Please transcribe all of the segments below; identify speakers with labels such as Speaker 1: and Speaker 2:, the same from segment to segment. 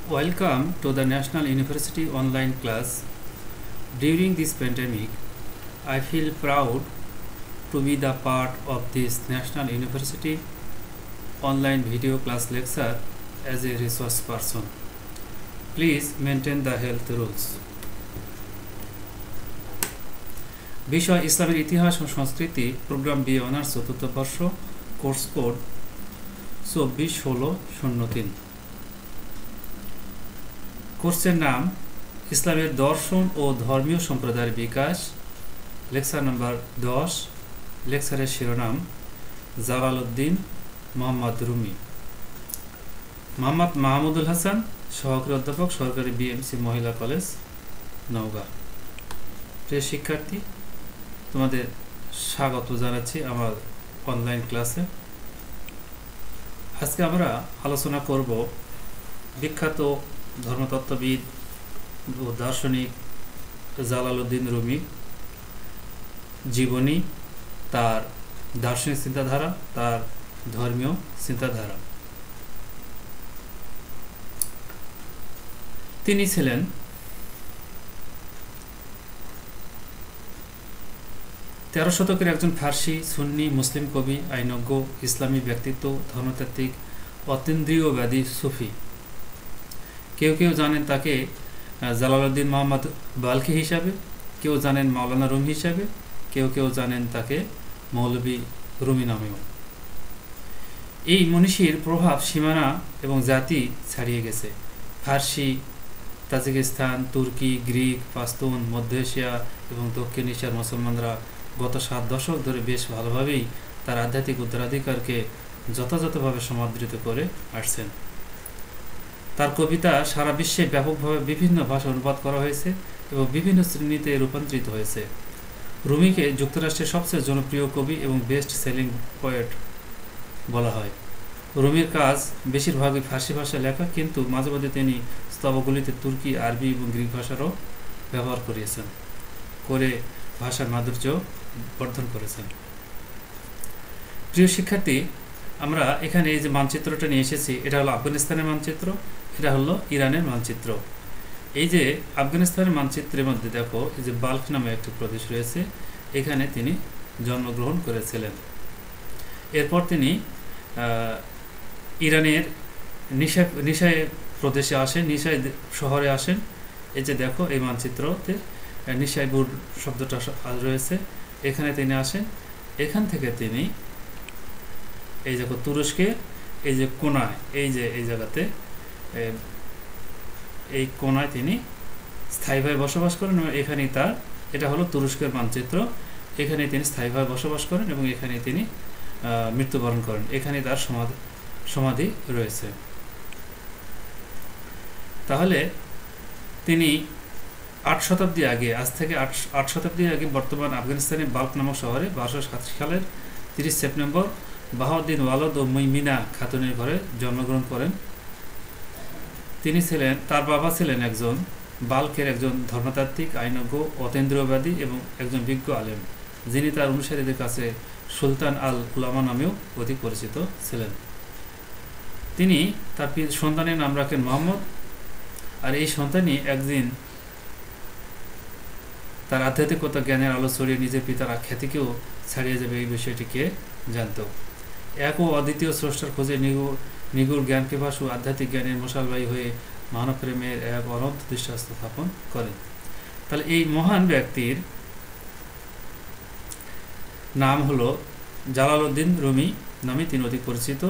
Speaker 1: Welcome to the National University online class. During this pandemic, I feel proud to be the part of this National University online video class lecture as a resource person. Please maintain the health rules. বিষয় ইসলামের ইতিহাস ও সংস্কৃতি, programme B honours চতুর্থ বর্ষ, course code 241603। কোর্সের নাম ইসলামের দর্শন ও ধর্মীয় সম্প্রদায়ের বিকাশ, লেকচার নাম্বার 10। লেকচারের শিরোনাম জালালউদ্দিন মোহাম্মদ রুমি। মোহাম্মদ মাহমুদুল হাসান, সহকারী অধ্যাপক, সরকারি বিএমসি মহিলা কলেজ, নওগাঁ। প্রিয় শিক্ষার্থী, তোমাদের স্বাগত জানাচ্ছি আমার অনলাইন ক্লাসে। আজকে আমরা আলোচনা করব বিখ্যাত ধর্মতত্ত্ববিদ ও দার্শনিক জালালউদ্দিন রুমি জীবনী, তার দার্শনিক চিন্তাধারা, তার ধর্মীয় চিন্তাধারা। তিনি ছিলেন তেরো শতকের একজন ফার্সি সুন্নি মুসলিম কবি, আইনজ্ঞ, ইসলামী ব্যক্তিত্ব, ধর্মতাত্ত্বিক, অতীন্দ্রিয়বাদী সুফি। কেউ কেউ জানেন তাকে জালালউদ্দিন মোহাম্মদ বাল্খি হিসাবে, কেউ জানেন মাওলানা রুমি হিসাবে, কেউ কেউ জানেন তাকে মৌলভী রুমি নামেও। এই মনীষীর প্রভাব সীমানা এবং জাতি ছাড়িয়ে গেছে। ফার্সি, তাজিকিস্তান, তুর্কি, গ্রিক, পাস্তুন, মধ্য এশিয়া এবং দক্ষিণ এশিয়ার মুসলমানরা গত 7 দশক ধরে বেশ ভালোভাবেই তার আধ্যাত্মিক উত্তরাধিকারকে যথাযথভাবে সমাদৃত করে আসছেন। তার কবিতা সারা বিশ্বে ব্যাপকভাবে বিভিন্ন ভাষা অনুবাদ করা হয়েছে এবং বিভিন্ন শ্রেণীতে রূপান্তরিত হয়েছে। রুমিকে যুক্তরাষ্ট্রের সবচেয়ে জনপ্রিয় কবি এবং বেস্ট সেলিং পোয়েট বলা হয়। রুমির কাজ বেশিরভাগই ফার্সি ভাষায় লেখা, কিন্তু মাঝে মাঝে তিনি স্তবগুলিতে তুর্কি, আরবি এবং গ্রিক ভাষারও ব্যবহার করে ভাষার মাধুর্য বর্ধন করেছেন। প্রিয় শিক্ষার্থী, আমরা এখানে এই যে মানচিত্রটা নিয়ে এসেছি, এটা হলো আফগানিস্তানের মানচিত্র, এটা হলো ইরানের মানচিত্র। এই যে আফগানিস্তানের মানচিত্রের মধ্যে দেখো, এই যে বাল্খ নামে একটি প্রদেশ রয়েছে, এখানে তিনি জন্মগ্রহণ করেছিলেন। এরপর তিনি ইরানের নিশায় প্রদেশে আসেন, নিশায় শহরে আসেন। এই যে দেখো, এই মানচিত্রতে নিশাইপুর শব্দটা রয়েছে, এখানে তিনি আসেন। এখান থেকে তিনি এই দেখো তুরস্কে এই যে কোনায়, এই যে এই জায়গাতে এই কোনায় তিনি স্থায়ীভাবে বসবাস করেন এবং এখানেই তার, এটা হলো তুরস্কের মানচিত্র, এখানে তিনি স্থায়ীভাবে বসবাস করেন এবং এখানে তিনি মৃত্যুবরণ করেন। এখানে তার সমাধি রয়েছে। তাহলে তিনি 8 শতাব্দী আগে, আজ থেকে 8 শতাব্দী আগে বর্তমান আফগানিস্তানের বাল্ক নামক শহরে 1287 সালের 30 সেপ্টেম্বর বাহাউদ্দিন ওয়ালদ ও মুইমিনা খাতুনের ঘরে জন্মগ্রহণ করেন। তার বাবা ছিলেন একজন বাল্কের একজন ধর্মতাত্ত্বিক, আইনজ্ঞ, অতীন্দ্রিয়বাদী এবং একজন বিজ্ঞ আলেম, যিনি তার অনুসারীদের কাছে সুলতান আল উলামা নামেও অধিক পরিচিত ছিলেন। তিনি তার সন্তানের নাম রাখেন মোহাম্মদ, আর এই সন্তানই একদিন তার আধ্যাত্মিকতা জ্ঞানের আলো ছড়িয়ে নিজের পিতার খ্যাতিকেও ছাড়িয়ে যাবে, এই বিষয়টিকে জানত। এক ও অদ্বিতীয় স্রষ্টার খোঁজে নিগুড় জ্ঞান পিপাসু আধ্যাত্মিক জ্ঞানের মশালবাহী হয়ে মানব প্রেমের এক অনন্ত দৃষ্টান্ত স্থাপন করেন। তাহলে এই মহান ব্যক্তির নাম হলো জালালউদ্দিন রুমি নামে তিনি অধিক পরিচিত।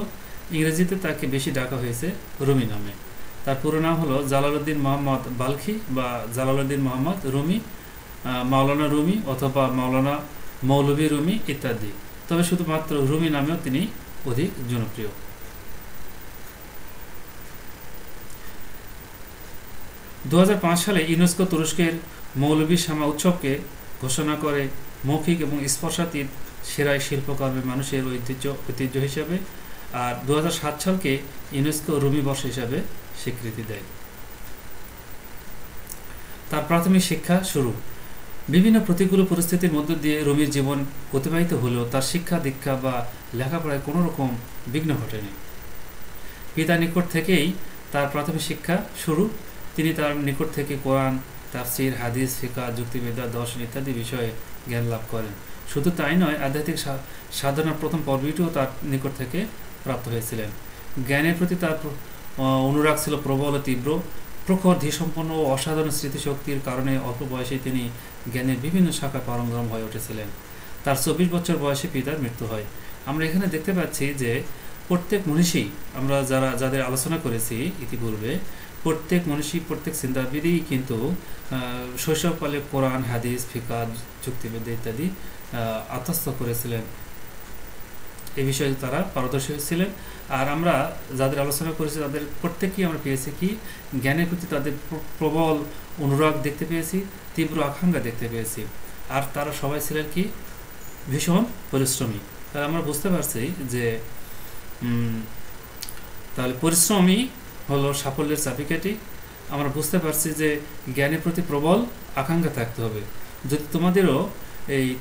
Speaker 1: ইংরেজিতে তাকে বেশি ডাকা হয়েছে রুমি নামে। তার পুরো নাম হলো জালালউদ্দিন মোহাম্মদ বাল্খি বা জালালউদ্দিন মোহাম্মদ রুমি, মাওলানা রুমি অথবা মাওলানা মৌলভী রুমি ইত্যাদি। তবে শুধুমাত্র রুমি নামেও তিনি অধিক জনপ্রিয়। 2005 সালে ইউনেস্কো তুরস্কের মৌলভী শামা উৎসবকে ঘোষণা করে মৌখিক এবং স্পর্শাতীত সেরা শিল্পকর্মের মানুষের ঐতিহ্য হিসাবে, আর 2007 সালকে ইউনেস্কো রুমি বর্ষ হিসাবে স্বীকৃতি দেয়। তার প্রাথমিক শিক্ষা শুরু বিভিন্ন প্রতিকূল পরিস্থিতির মধ্য দিয়ে রুমির জীবন অতিবাহিত হলেও তার শিক্ষা দীক্ষা বা লেখাপড়ায় কোনো রকম বিঘ্ন ঘটেনি। পিতার নিকট থেকেই তার প্রাথমিক শিক্ষা শুরু। তিনি তার নিকট থেকে কোরআন, তাফসির, হাদিস, ফিকহ, যুক্তিবিদ্যা, দর্শন ইত্যাদি বিষয়ে জ্ঞান লাভ করেন। শুধু তাই নয়, আধ্যাত্মিক সাধনার প্রথম পর্বটিও তার নিকট থেকে প্রাপ্ত হয়েছিলেন। জ্ঞানের প্রতি তার অনুরাগ ছিল প্রবল ও তীব্র। প্রখর, ধীসম্পন্ন ও অসাধারণ স্মৃতিশক্তির কারণে অল্প বয়সে তিনি জ্ঞানের বিভিন্ন শাখায় পারঙ্গম হয়ে উঠেছিলেন। তার 24 বছর বয়সে পিতার মৃত্যু হয়। আমরা এখানে দেখতে পাচ্ছি যে প্রত্যেক মনীষী, আমরা যাদের আলোচনা করেছি ইতিপূর্বে, প্রত্যেক মনীষী, প্রত্যেক চিন্তাবিদই কিন্তু শৈশবকালে কোরআন, হাদিস, ফিকহ, যুক্তিবিদ্যা ইত্যাদি আত্মস্থ করেছিলেন। এই বিষয়ে তারা পারদর্শী ছিলেন। আর আমরা যাদের আলোচনা করেছি তাদের প্রত্যেকেই আমরা পেয়েছি কি জ্ঞানের প্রতি তাদের প্রবল অনুরাগ দেখতে পেয়েছি, তীব্র আকাঙ্ক্ষা দেখতে পেয়েছি। আর তারা সবাই ছিলেন কি ভীষণ পরিশ্রমী। তাহলে আমরা বুঝতে পারছি যে তাহলে পরিশ্রমী হলো সাফল্যের চাবিকাঠি। আমরা বুঝতে পারছি যে জ্ঞানের প্রতি প্রবল আকাঙ্ক্ষা থাকতে হবে। যদি তোমাদেরও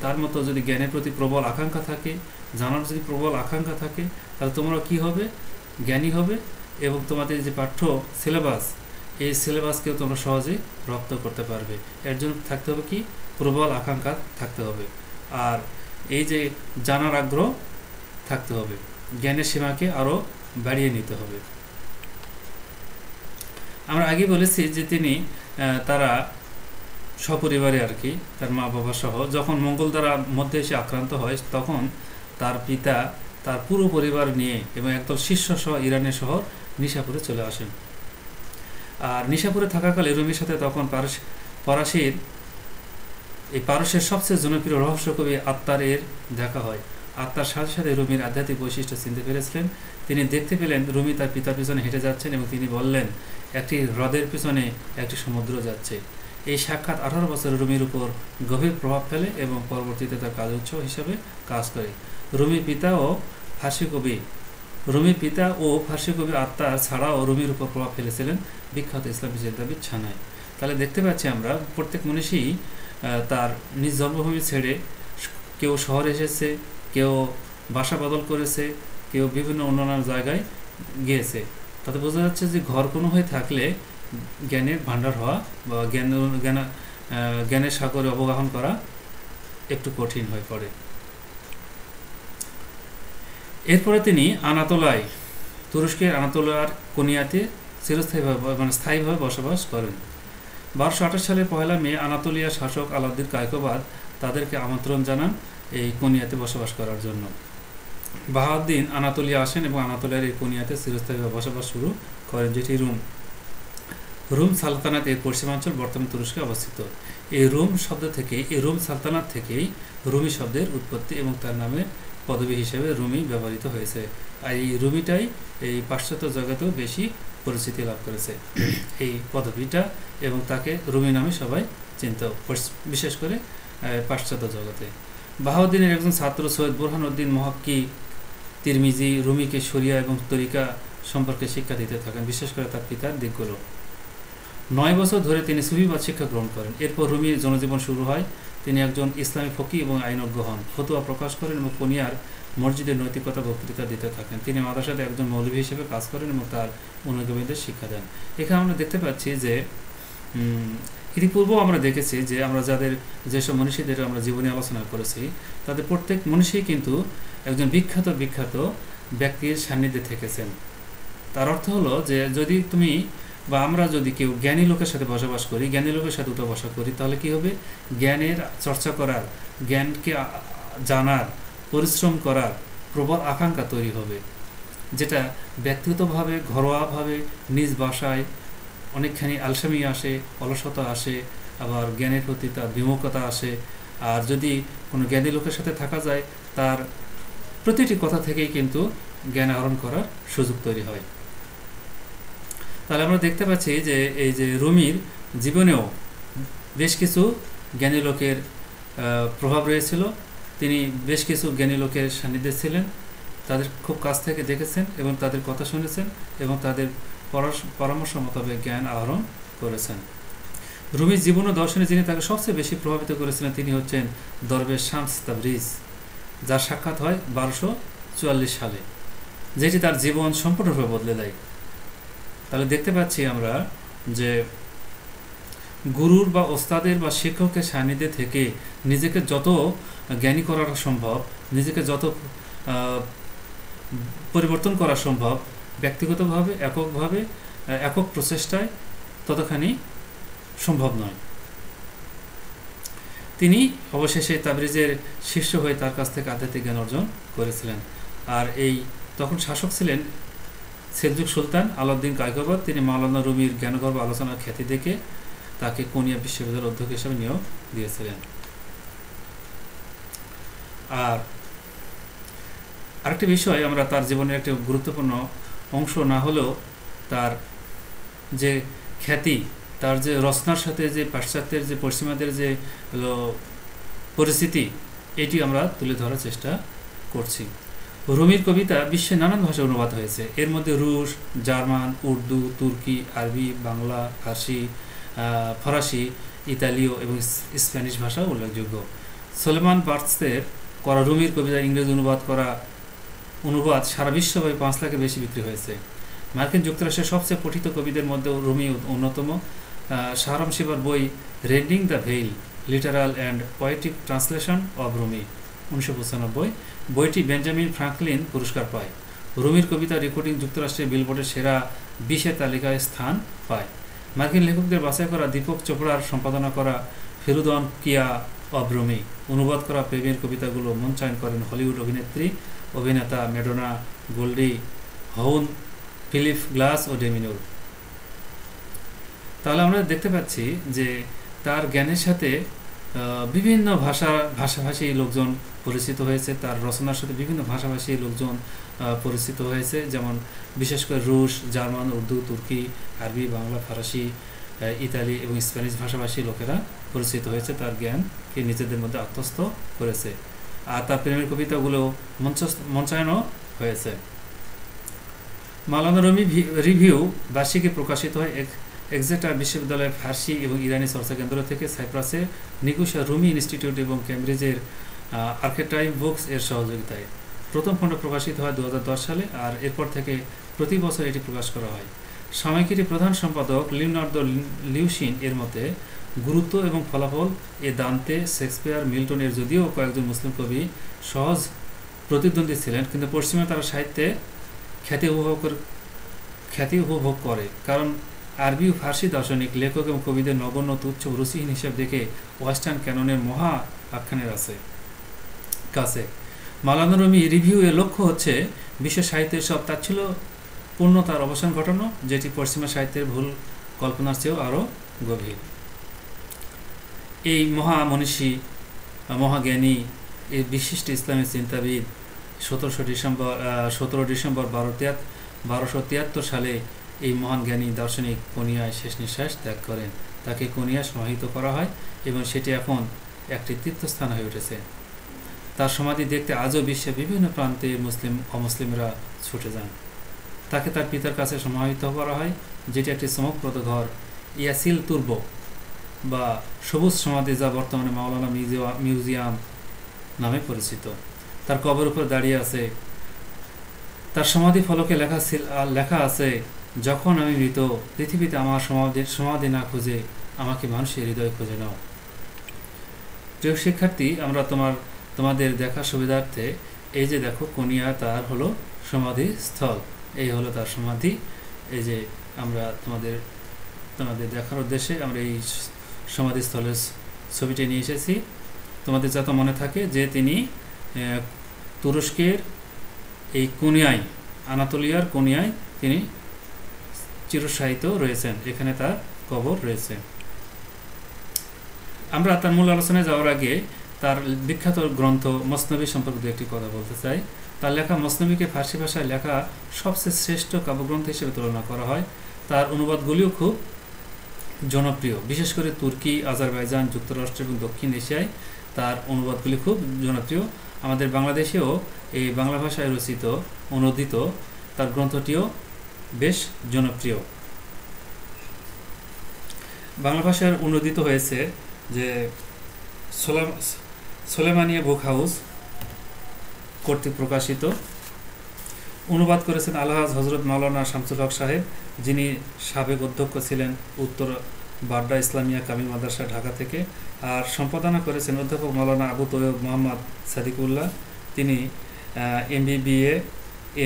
Speaker 1: তার মতো যদি জ্ঞানের প্রতি প্রবল আকাঙ্ক্ষা থাকে, জানার যদি প্রবল আকাঙ্ক্ষা থাকে, তাহলে তোমরা কি হবে? জ্ঞানী হবে। এবং তোমাদের যে পাঠ্য সিলেবাস, এই সিলেবাসকেও তোমরা সহজেই রপ্ত করতে পারবে। এর জন্য থাকতে হবে কি প্রবল আকাঙ্ক্ষা থাকতে হবে। আর এই যে জানার আগ্রহ থাকতে হবে, জ্ঞানের সীমাকে আরও বাড়িয়ে নিতে হবে। আমরা আগে বলেছি যে তারা সপরিবারে আর কি তার মা বাবা সহ যখন মঙ্গলধারা মধ্যে এসে আক্রান্ত হয়, তখন তার পিতা তার পুরো পরিবার নিয়ে এবং একদল শিষ্য সহ ইরানের শহর নিশাপুরে চলে আসেন। আর নিশাপুরে থাকাকালে রুমির সাথে তখন পারস্যের সবচেয়ে জনপ্রিয় রহস্য কবি আত্মার এর দেখা হয়। আত্মার সাথে সাথে রুমির আধ্যাত্মিক বৈশিষ্ট্য চিনতে পেরেছিলেন। তিনি দেখতে পেলেন রুমি তার পিতার পিছনে হেঁটে যাচ্ছেন এবং তিনি বললেন, একটি হ্রদের পিছনে একটি সমুদ্র যাচ্ছে। এই সাক্ষাৎ 18 বছর রুমির উপর গভীর প্রভাব ফেলে এবং পরবর্তীতে তার কাজ উৎস হিসাবে কাজ করে। রুমির পিতা ও ফার্সি কবি আত্মা ছাড়াও রুমির উপর প্রভাব ফেলেছিলেন বিখ্যাত ইসলামী চিন্তাবিদ ছানায়। তাহলে দেখতে পাচ্ছি আমরা প্রত্যেক মনীষী তার নিজ জন্মভূমি ছেড়ে কেউ শহরে এসেছে, কেউ বাসা বদল করেছে, কেউ বিভিন্ন অন্যান্য জায়গায় গিয়েছে। তাতে বোঝা যাচ্ছে যে ঘর কোনো হয়ে থাকলে জ্ঞানের ভাণ্ডার হওয়া বা জ্ঞানের সাগরে অবগাহন করা একটু কঠিন হয়ে পড়ে। এরপরে তিনি তুরস্কের আনাতোলিয়ার কোনিয়াতে স্থায়ীভাবে বসবাস করেন। 1228 সালের 1 মে আনাতোলিয়ার শাসক আলাউদ্দিন কায়কোবাদ তাদেরকে আমন্ত্রণ জানান এই কোনিয়াতে বসবাস করার জন্য। বাহাউদ্দিন আনাতোলিয়া আসেন এবং আনাতোলিয়ার এই কোনিয়াতে চিরস্থায়ীভাবে বসবাস শুরু করেন, যেটি রুম সালতানাত এর পশ্চিমাঞ্চল বর্তমান তুরস্কে অবস্থিত। এই রুম সালতানাত থেকেই রুমি শব্দের উৎপত্তি এবং তার নামে পদবী হিসেবে রুমি ব্যবহৃত হয়েছে। আর এই রুমিটাই এই পাশ্চাত্য জগতেও বেশি পরিচিতি লাভ করেছে এই পদবীটা, এবং তাকে রুমি নামে সবাই চিনত, বিশেষ করে পাশ্চাত্য জগতে। বাহাউদ্দিনের একজন ছাত্র সৈয়দ বুরহানুদ্দিন মহাক্কি তিরমিজি রুমিকে শরিয়া এবং তরিকা সম্পর্কে শিক্ষা দিতে থাকেন, বিশেষ করে তার পিতার দিকগুলো। 9 বছর ধরে তিনি সুফিবাদ শিক্ষা গ্রহণ করেন। এরপর রুমির জনজীবন শুরু হয়। তিনি একজন ইসলামী ফকি এবং আইনজ্ঞ হন, ফতোয়া প্রকাশ করেন এবং কোনিয়ার মসজিদের নৈতিকতা বক্তৃতা দিতে থাকেন। তিনি মাদ্রাসাতে একজন মৌলভী হিসেবে কাজ করেন এবং তার অনুগামীদের শিক্ষা দেন। এখানে আমরা দেখতে পাচ্ছি যে ইতিপূর্বেও আমরা দেখেছি যে আমরা যেসব মনীষীদের আমরা জীবনী আলোচনা করেছি, তাদের প্রত্যেক মনীষী কিন্তু একজন বিখ্যাত ব্যক্তির সান্নিধ্যে থেকেছেন। তার অর্থ হলো যে যদি তুমি বা আমরা যদি কেউ জ্ঞানী লোকের সাথে বসবাস করি, জ্ঞানী লোকের সাথে উঠা বসা করি, তাহলে কি হবে? জ্ঞানের চর্চা করার, জ্ঞানকে জানার, পরিশ্রম করার প্রবল আকাঙ্ক্ষা তৈরি হবে, যেটা ব্যক্তিগতভাবে ঘরোয়াভাবে নিজ বাসায় অনেকখানি আলসামি আসে, অলসতা আসে, আবার জ্ঞানের প্রতি তার বিমুখতা আসে। আর যদি কোনো জ্ঞানী লোকের সাথে থাকা যায়, তার প্রতিটি কথা থেকেই কিন্তু জ্ঞান আহরণ করার সুযোগ তৈরি হয়। তাহলে আমরা দেখতে পাচ্ছি যে এই যে রুমির জীবনেও বেশ কিছু জ্ঞানী লোকের প্রভাব রয়েছিল। তিনি বেশ কিছু জ্ঞানী লোকের সান্নিধ্যে ছিলেন, তাদের খুব কাছ থেকে দেখেছেন এবং তাদের কথা শুনেছেন এবং তাদের পরামর্শ মোতাবেক জ্ঞান আহরণ করেছেন। রুমির জীবন ও দর্শনে যিনি তাকে সবচেয়ে বেশি প্রভাবিত করেছিলেন তিনি হচ্ছেন দরবেশ শামস তাবরিজ, যার সাক্ষাৎ হয় 1244 সালে, যেটি তার জীবন সম্পূর্ণভাবে বদলে দেয়। তাহলে দেখতে পাচ্ছি আমরা যে গুরুর বা ওস্তাদের বা শিক্ষকের সান্নিধ্যে থেকে নিজেকে যত জ্ঞানী করা সম্ভব, নিজেকে যত পরিবর্তন করা সম্ভব, ব্যক্তিগতভাবে এককভাবে একক প্রচেষ্টায় ততখানি সম্ভব নয়। তিনি অবশেষে তাবরিজের শিষ্য হয়ে তার কাছ থেকে আধ্যাত্মিক জ্ঞান অর্জন করেছিলেন। আর তখন শাসক ছিলেন সেলজুক সুলতান আলাউদ্দিন গায়কবাদ। তিনি মাওলানা রুমির জ্ঞানগর্ভ আলোচনার খ্যাতি দেখে তাকে কোনিয়া বিশ্ববিদ্যালয়ের অধ্যক্ষ হিসেবে নিয়োগ দিয়েছিলেন। আর আরেকটি বিষয়, আমরা তার জীবনের একটি গুরুত্বপূর্ণ অংশ না হলেও তার যে খ্যাতি, তার যে রচনার সাথে যে পাশ্চাত্যের যে পশ্চিমাদের যে পরিস্থিতি, এটি আমরা তুলে ধরার চেষ্টা করছি। রুমির কবিতা বিশ্বের নানান ভাষায় অনুবাদ হয়েছে। এর মধ্যে রুশ, জার্মান, উর্দু, তুর্কি, আরবি, বাংলা, ফার্সি, ফরাসি, ইতালীয় এবং স্প্যানিশ ভাষা উল্লেখযোগ্য। সলেমান বার্টসের করা রুমির কবিতা ইংরেজি অনুবাদ সারা বিশ্বব্যাপী 5 লাখের বেশি বিক্রি হয়েছে। মার্কিন যুক্তরাষ্ট্রের সবচেয়ে পঠিত কবিদের মধ্যে রুমি অন্যতম। শাহরাম শিবার বই rendering the veil, literal and poetic translation of Rumi 1995, বইটি বেঞ্জামিন ফ্রাঙ্কলিন পুরস্কার পায়। রুমির কবিতা রেকর্ডিং যুক্তরাষ্ট্রের বিলবোর্ডের সেরা 20 তালিকায় স্থান পায়। মার্কিন লেখকদের বাছাই করা দীপক চোপড়ার সম্পাদনা করা ফেরুদন কিয়া অব রুমি অনুবাদ করা প্রেমের কবিতাগুলো মঞ্চায়ন করেন হলিউড অভিনেতা ম্যাডোনা, গোল্ডি হাউন, ফিলিপ গ্লাস ও ডেমিনুর। তাহলে আমরা দেখতে পাচ্ছি যে তার জ্ঞানের সাথে বিভিন্ন ভাষাভাষী লোকজন পরিচিত হয়েছে, তার রচনার সাথে বিভিন্ন ভাষাভাষী লোকজন পরিচিত হয়েছে, যেমন বিশেষ করে রুশ, জার্মান, উর্দু, তুর্কি, আরবি, বাংলা, ফরাসি, ইতালি এবং স্প্যানিশ ভাষাভাষী লোকেরা পরিচিত হয়েছে, তার জ্ঞানকে নিজেদের মধ্যে আত্মস্থ করেছে। আর তার প্রেমের কবিতাগুলো মঞ্চায়নও হয়েছে। মাওলানা রুমি রিভিউ বার্ষিকী প্রকাশিত হয় এক্সেটার বিশ্ববিদ্যালয়ের ফার্সি এবং ইরানি চর্চা কেন্দ্র থেকে, সাইপ্রাসে নিকুশিয়া রুমি ইনস্টিটিউট এবং কেমব্রিজের আর্কেটাইভ বুকস এর সহযোগিতায়। প্রথম খণ্ড প্রকাশিত হয় 2010 সালে, আর এরপর থেকে প্রতি বছর এটি প্রকাশ করা হয়। সাময়িকীটির প্রধান সম্পাদক লিওনার্দো লিউশিন এর মতে, গুরুত্ব এবং ফলাফল দান্তে, শেক্সপিয়ার, মিল্টন এর যদিও কয়েকজন মুসলিম কবি সহজ প্রতিদ্বন্দ্বী ছিলেন, কিন্তু পশ্চিমে তারা সাহিত্যে খ্যাতি উপভোগ করে, কারণ আরবি ও ফার্সি দার্শনিক, লেখক এবং কবিদের নগণ্য, তুচ্ছ, রুচিহীন হিসেব দেখে ওয়েস্টার্ন ক্যাননের মহা আখ্যানের কাছে। মাওলানা রুমি রিভিউ এর লক্ষ্য হচ্ছে বিশ্ব সাহিত্যের সব তাচ্ছিল্যপূর্ণতার অবসান ঘটানো, যেটি পশ্চিমা সাহিত্যের ভুল কল্পনার চেয়েও আরও গভীর। এই মহামনীষী, মহাজ্ঞানী, এই বিশিষ্ট ইসলামী চিন্তাবিদ 17 ডিসেম্বর 1273 সালে এই মহান জ্ঞানী দার্শনিক কোনিয়ায় শেষ নিঃশ্বাস ত্যাগ করেন। তাকে কোনিয়া সমাহিত করা হয় এবং সেটি এখন একটি তীর্থস্থান হয়ে উঠেছে। তার সমাধি দেখতে আজও বিশ্বের বিভিন্ন প্রান্তে অমুসলিমরা ছুটে যান। তাকে তার পিতার কাছে সমাহিত করা হয়, যেটি একটি চমকপ্রদ ঘর, ইয়াসিল তুর্ব বা সবুজ সমাধি, যা বর্তমানে মাওলানা মিউজিয়াম নামে পরিচিত। তার কবর উপর দাঁড়িয়ে আছে, তার সমাধি ফলকে লেখা আছে, যখন আমি মৃত, পৃথিবীতে আমার সমাধি না খুঁজে আমাকে মানুষের হৃদয় খুঁজে নাও। প্রিয় শিক্ষার্থী, আমরা তোমাদের দেখার সুবিধার্থে এই যে দেখো কোনিয়া তার হলো সমাধি স্থল, এই হলো তার সমাধি। এই যে আমরা তোমাদের দেখার উদ্দেশ্যে আমরা এই সমাধিস্থলের ছবিটি নিয়ে এসেছি, তোমাদের যাতে মনে থাকে যে তিনি তুরস্কের এই কোনিয়ায়, আনাতোলিয়ার কোনিয়ায় তিনি চিরস্থায়িত রয়েছেন, এখানে তার কবর রয়েছে। আমরা তার মূল আলোচনায় যাওয়ার আগে তার বিখ্যাত গ্রন্থ মসনবী সম্পর্কে একটি কথা বলতে চাই। তার লেখা মসনবীকে ফার্সি ভাষায় লেখা সবচেয়ে শ্রেষ্ঠ কাব্যগ্রন্থ হিসেবে তুলনা করা হয়। তার অনুবাদগুলিও খুব জনপ্রিয়, বিশেষ করে তুর্কি, আজারবাইজান, যুক্তরাষ্ট্র এবং দক্ষিণ এশিয়ায় তার অনুবাদগুলি খুব জনপ্রিয়। আমাদের বাংলাদেশেও এই বাংলা ভাষায় রচিত অনুদিত তার গ্রন্থটিও বেশ জনপ্রিয়। বাংলা ভাষার অনুদিত হয়েছে যে সোলেমানিয়া বুক হাউস কর্তৃক প্রকাশিত অনুবাদ করেছেন আলহাজ হজরত মাওলানা শামসুল হক সাহেব, যিনি সাবেক অধ্যক্ষ ছিলেন উত্তর বাড্ডা ইসলামিয়া কামিল মাদ্রাসা ঢাকা থেকে। আর সম্পাদনা করেছেন অধ্যাপক মাওলানা আবু তৈয়ব মোহাম্মদ সাদিকুল্লাহ, তিনি MBBA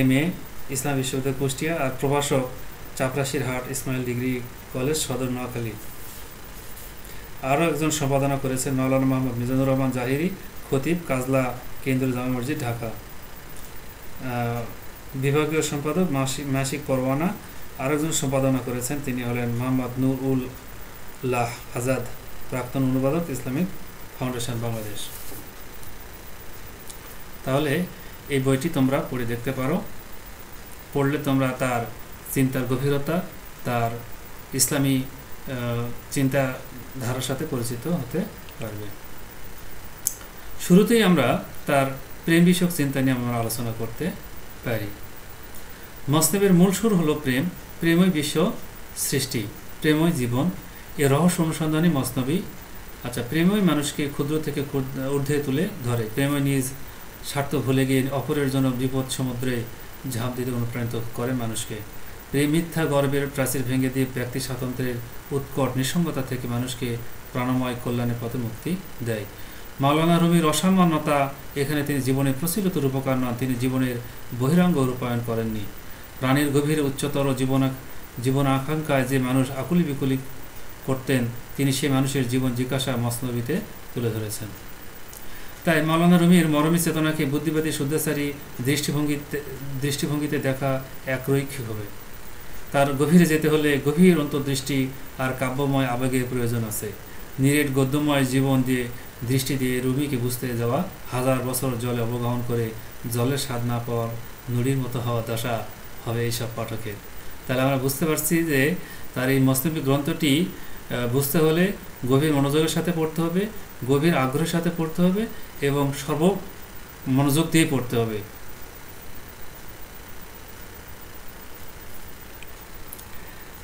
Speaker 1: MA ইসলাম বিশ্ববিদ্যালয় কুষ্টিয়া, আর প্রভাষক চাপরাশির হাট ইসমাইল ডিগ্রি কলেজ সদর নোয়াখালী। আরও একজন সম্পাদনা করেছেন মাওলানা মোহাম্মদ মিজানুর রহমান জাহিরি, খতিব, কাজলা কেন্দ্রীয় জামে মসজিদ ঢাকা। বিভাগীয় সম্পাদক মাসিক পরওয়ানা। আরেকজন সম্পাদনা করেছেন, তিনি হলেন মোহাম্মদ নূর উল্লাহ আজাদ, প্রাক্তন অনুবাদক, ইসলামিক ফাউন্ডেশন বাংলাদেশ। তাহলে এই বইটি তোমরা পড়ে দেখতে পারো। পড়লে তোমরা তার চিন্তার গভীরতা, তার ইসলামী চিন্তাধারার সাথে পরিচিত হতে পারবে। শুরুতেই আমরা তার প্রেম বিষয়ক চিন্তা নিয়ে আমরা আলোচনা করতে পারি। মসনবের মূল সুর হলো প্রেম। প্রেমই বিশ্ব সৃষ্টি, প্রেমই জীবন, এ রহস্য অনুসন্ধানী মসনবী। আচ্ছা, প্রেমই মানুষকে ক্ষুদ্র থেকে ঊর্ধ্বে তুলে ধরে। প্রেমই নিজ স্বার্থ ভুলে গিয়ে অপরের জন্য বিপদ সমুদ্রে ঝাঁপ দিতে অনুপ্রাণিত করে মানুষকে। প্রেম মিথ্যা গর্বের প্রাচীর ভেঙে দিয়ে ব্যক্তি স্বাতন্ত্র্যের উৎকট নিঃসঙ্গতা থেকে মানুষকে প্রাণময় কল্যাণের পথে মুক্তি দেয়। মাওলানা রুমির অসামান্যতা এখানে তিনি জীবনের প্রচলিত রূপকার নন, তিনি জীবনের বহিরাঙ্গ রূপায়ণ করেননি। প্রাণীর গভীর উচ্চতর জীবন আকাঙ্ক্ষায় যে মানুষ আকুলি বিকুলি করতেন, তিনি সে মানুষের জীবন জিজ্ঞাসা মসনবীতে তুলে ধরেছেন। তাই মাওলানা রুমির মরমী চেতনাকে বুদ্ধিবাদী শুদ্ধাচারী দৃষ্টিভঙ্গিতে দেখা এক রৈখিক হবে। তার গভীরে যেতে হলে গভীর অন্তর্দৃষ্টি আর কাব্যময় আবেগের প্রয়োজন আছে। নিরেট গদ্যময় জীবন দিয়ে দৃষ্টি দিয়ে রুমিকে বুঝতে যাওয়া, হাজার বছর জলে অবগাহন করে জলের স্বাদ না পাওয়ার নুড়ির মতো হওয়া দশা হবে এইসব পাঠকের। তাহলে আমরা বুঝতে পারছি যে তার এই মসনবী গ্রন্থটি বুঝতে হলে গভীর মনোযোগের সাথে পড়তে হবে, গভীর আগ্রহের সাথে পড়তে হবে এবং সর্ব মনোযোগ দিয়ে পড়তে হবে।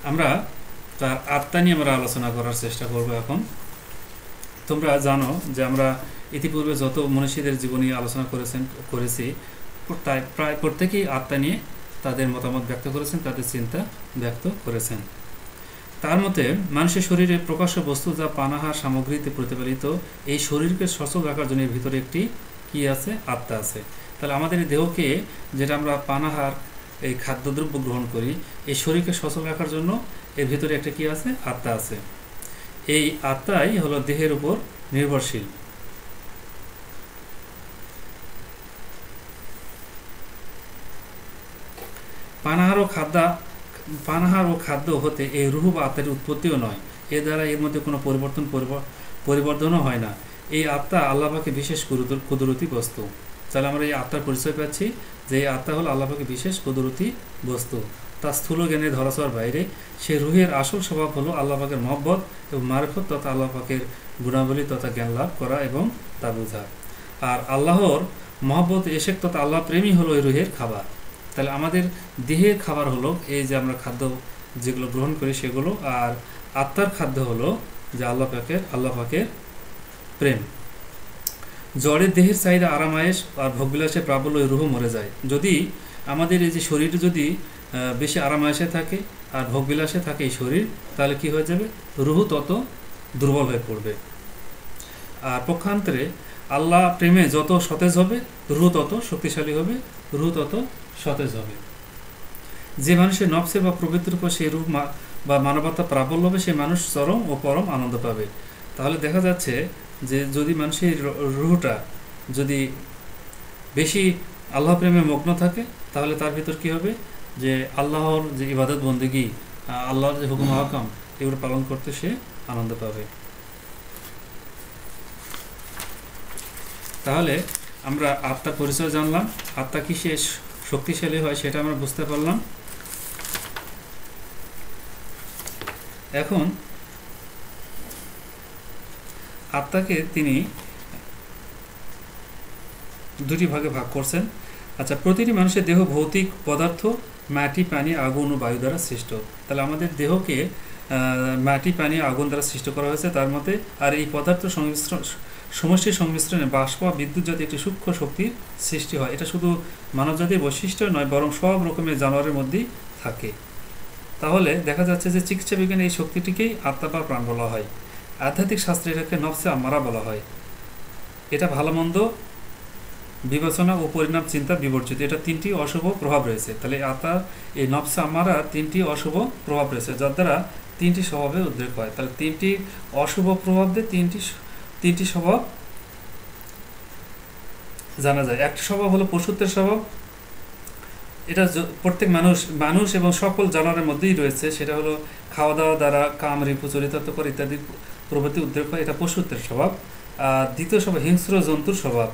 Speaker 1: আমরা তার আত্মা নিয়ে আমরা আলোচনা করার চেষ্টা করব এখন। তোমরা জানো যে আমরা ইতিপূর্বে যত মনীষীদের জীবনী আলোচনা করেছি তাই প্রায় প্রত্যেকেই আত্মা নিয়ে তাদের মতামত ব্যক্ত করেছেন, তাদের চিন্তা ব্যক্ত করেছেন। তার মতে মানুষের শরীরে প্রকাশ্য বস্তু যা পানাহার সামগ্রীতে প্রতিফলিত, এই শরীরকে সচল রাখার জন্য এর ভিতরে একটি কি আছে? আত্মা আছে। তাহলে আমাদের এই দেহকে, যেটা আমরা পানাহার এই খাদ্যদ্রব্য গ্রহণ করি, এই শরীরকে সচল রাখার জন্য এর ভিতরে একটা কি আছে? আত্মা আছে। এই আত্মাই হলো দেহের উপর নির্ভরশীল। পানাহার ও খাদ্য হতে এই রূহ বা আত্মার উৎপত্তিও নয়, এ দ্বারা এর মধ্যে কোনো পরিবর্তনও হয় না। এই আত্মা আল্লাহ পাকের বিশেষ কুদরতি বস্তু। তাহলে আমরা এই আত্মার পরিচয় পাচ্ছি যে এই আত্মা হলো আল্লাহ পাকের বিশেষ কুদরতি বস্তু। তার স্থূল জ্ঞানের ধরাছোঁয়ার বাইরে সে রুহের আসল স্বভাব হলো আল্লাহ পাকের মহব্বত এবং মারিফত তথা আল্লাহ পাকের গুণাবলী তথা জ্ঞান লাভ করা এবং তা বোঝা। আর আল্লাহর মহব্বত এশেক তথা আল্লাহ প্রেমী হলো এই রুহের খাবার। তাহলে আমাদের দেহের খাবার হলো এই যে আমরা খাদ্য যেগুলো গ্রহণ করি সেগুলো, আর আত্মার খাদ্য হলো যে আল্লাহ পাকের প্রেম। জড়ের দেহের চাহিদা আরামায়েশ আর ভোগবিলাসে প্রাবল্য রুহ মরে যায়। যদি আমাদের এই যে শরীর যদি বেশি আরামায়েশে থাকে আর ভোগবিলাসে থাকে এই শরীর, তাহলে কি হয়ে যাবে? রুহ তত দুর্বল হয়ে পড়বে। আর পক্ষান্তরে আল্লাহ প্রেমে যত সতেজ হবে, রুহ তত শক্তিশালী হবে, রুহ তত সতেজ হবে। যে মানুষের নফসে বা প্রবৃত্তির উপর সেই রূপ বা মানবতা প্রাবল্য হবে, সে মানুষ চরম ও পরম আনন্দ পাবে। তাহলে দেখা যাচ্ছে যে যদি মানুষের রুহটা যদি বেশি আল্লাহ প্রেমে মগ্ন থাকে, তাহলে তার ভিতর কি হবে? যে আল্লাহর যে ইবাদত বন্দেগী, আল্লাহর যে হুকুম হাকাম, এগুলো পালন করতে সে আনন্দ পাবে। তাহলে আমরা আত্মার পরিচয় জানলাম, আত্মা কি সে শক্তিশালী হয় সেটা আমরা বুঝতে পারলাম। এখন আত্মাকে তিনি দুটি ভাগে ভাগ করছেন। আচ্ছা, প্রতিটি মানুষের দেহ ভৌতিক পদার্থ মাটি, পানি, আগুন ও বায়ু দ্বারা সৃষ্ট। তাহলে আমাদের দেহকে মাটি, পানি, আগুন দ্বারা সৃষ্টি করা হয়েছে তার মতে। আর এই পদার্থ সমষ্টির সংমিশ্রণে বাষ্প বা বিদ্যুৎ জাতীয় একটি সূক্ষ্ম শক্তির সৃষ্টি হয়। এটা শুধু মানবজাতির বৈশিষ্ট্য নয়, বরং সব রকমের জানোয়ারের মধ্যেই থাকে। তাহলে দেখা যাচ্ছে যে চিকিৎসা বিজ্ঞানে এই শক্তিটিকেই আত্মা বা প্রাণ বলা হয়। আধ্যাত্মিক শাস্ত্রে এটাকে নফসে আম্মারা বলা হয়। এটা ভালো মন্দ বিবেচনা ও পরিণাম চিন্তা বিবর্জিত। এটা তিনটি অশুভ প্রভাব রয়েছে। তাহলে আত্মার এই নফসে আম্মারা তিনটি অশুভ প্রভাব রয়েছে, যার দ্বারা তিনটি স্বভাবের উদ্রেক হয়। তাহলে তিনটি অশুভ প্রভাব দিয়ে তিনটি স্বভাব জানা যায়। একটি স্বভাব হলো পশুত্বের স্বভাব। এটা প্রত্যেক মানুষ এবং সকল জানোয়ারের মধ্যেই রয়েছে। সেটা হলো খাওয়া দাওয়া দ্বারা কাম, রিপু, চরিতার্থ কর ইত্যাদি প্রভৃতি উদ্রেক হয়। এটা পশুত্বের স্বভাব। আর দ্বিতীয় স্বভাব হিংস্র জন্তুর স্বভাব।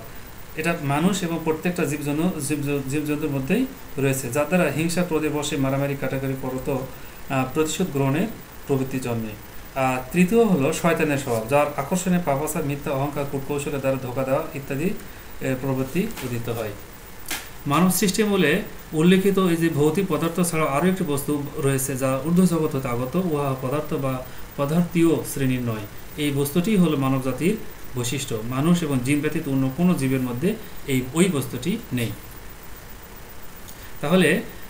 Speaker 1: এটা মানুষ এবং প্রত্যেকটা জীবজন্তুর মধ্যেই রয়েছে, যার দ্বারা হিংসা, ক্রোধে বসে মারামারি, কাটাকাটি, করত, প্রতিশোধ গ্রহণের প্রবৃত্তি জন্মে। আর তৃতীয় হলো শয়তানের স্বভাব, যার আকর্ষণে পাপাচার, মিথ্যা, অহংকার, কূটকৌশলের দ্বারা ধোঁকা দেওয়া ইত্যাদি প্রবৃত্তি উদিত হয়। মানব সৃষ্টি মূলে উল্লেখিত এই যে ভৌতিক পদার্থ ছাড়াও আরও একটি বস্তু রয়েছে যা ঊর্ধ্ব জগৎ হতে আগত, উহা পদার্থ বা পদার্থীয় শ্রেণীর নয়। এই বস্তুটি হলো মানব জাতির বৈশিষ্ট্য। মানুষ এবং জিন ব্যতীত অন্য কোনো জীবের মধ্যে ওই বস্তুটি নেই। তাহলে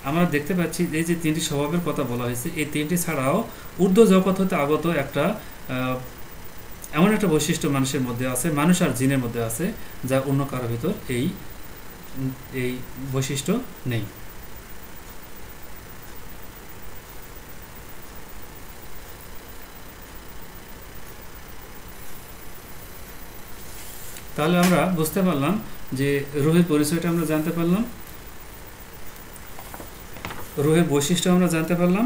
Speaker 1: আমরা দেখতে পাচ্ছি এই যে তিনটি স্বভাবের কথা বলা হয়েছে, এই তিনটি ছাড়াও ঊর্ধ্ব জগৎ হতে আগত এমন একটা বৈশিষ্ট্য মানুষের মধ্যে আছে, মানুষ আর জিনের মধ্যে আছে, যা অন্য কারোর ভিতর এই বৈশিষ্ট্য নেই। তাহলে আমরা বুঝতে পারলাম যে রুহের পরিচয়টা আমরা জানতে পারলাম, রুহের বৈশিষ্ট্য আমরা জানতে পারলাম।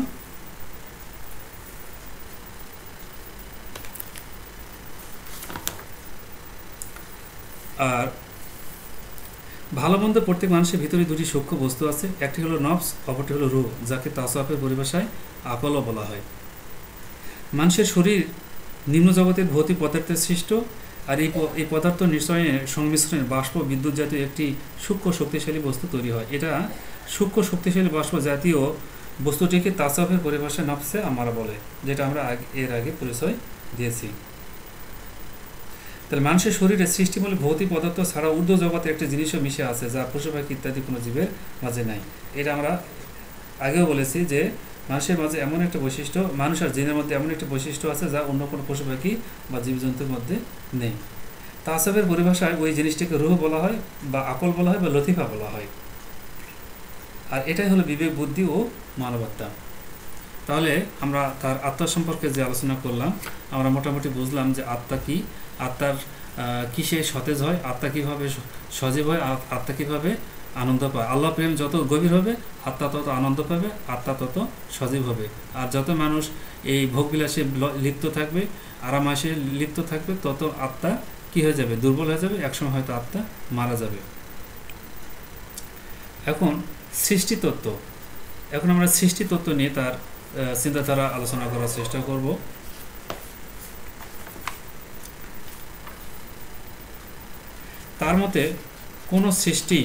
Speaker 1: আর ভালো মন্দ প্রত্যেক মানুষের ভিতরে দুটি সূক্ষ্ম বস্তু আছে, একটি হলো নফস, অপরটি হলো রুহ, যাকে তাসাউফের পরিভাষায় আকলও বলা হয়। মানুষের শরীর নিম্ন জগতের ভৌতিক পদার্থের সৃষ্ট, আর এই পদার্থ নিশ্চয়ই সংমিশ্রণে বাষ্প, বিদ্যুৎ জাতীয় একটি সূক্ষ্ম শক্তিশালী বস্তু তৈরি হয়। এটা সূক্ষ্ম শক্তিশালী বাষ্প জাতীয় বস্তুটিকে তাসাউফের পরিভাষায় নফসে আম্মারা বলে, যেটা আমরা এর আগে পরিচয় দিয়েছি। তাহলে মানুষের শরীরের সৃষ্টিমূল ভৌতিক পদার্থ ছাড়া ঊর্ধ্ব জগতে একটি জিনিসও মিশে আছে, যা পশু পাখি ইত্যাদি কোনো জীবের মাঝে নাই। এটা আমরা আগেও বলেছি যে মানুষের মাঝে এমন একটা বৈশিষ্ট্য, মানুষ আর জিনের মধ্যে এমন একটা বৈশিষ্ট্য আছে যা অন্য কোনো পশু পাখি বা জীবজন্তুর মধ্যে নেই। তাসাউফের পরিভাষায় ওই জিনিসটিকে রূহ বলা হয়, বা আকল বলা হয়, বা লতিফা বলা হয়। আর এটাই হলো বিবেক, বুদ্ধি ও মানবাত্মা। তাহলে আমরা তার আত্মা সম্পর্কে যে আলোচনা করলাম, আমরা মোটামুটি বুঝলাম যে আত্মা কি, আত্মার কিসে সতেজ হয়, আত্মা কীভাবে সজীব হয়, আত্মা কীভাবে আনন্দ পায়। আল্লাহ প্রেম যত গভীর হবে আত্মা তত আনন্দ পাবে, আত্মা তত সজীব হবে। আর যত মানুষ এই ভোগবিলাসে লিপ্ত থাকবে, আরামাসে লিপ্ত থাকবে, তত আত্মা কি হয়ে যাবে, দুর্বল হয়ে যাবে, একসময় হয়তো আত্মা মারা যাবে। এখন সৃষ্টিতত্ত্ব, এখন আমরা সৃষ্টিতত্ত্ব নিয়ে তার চিন্তাধারা আলোচনা করার চেষ্টা করব। তার মতে কোনো সৃষ্টি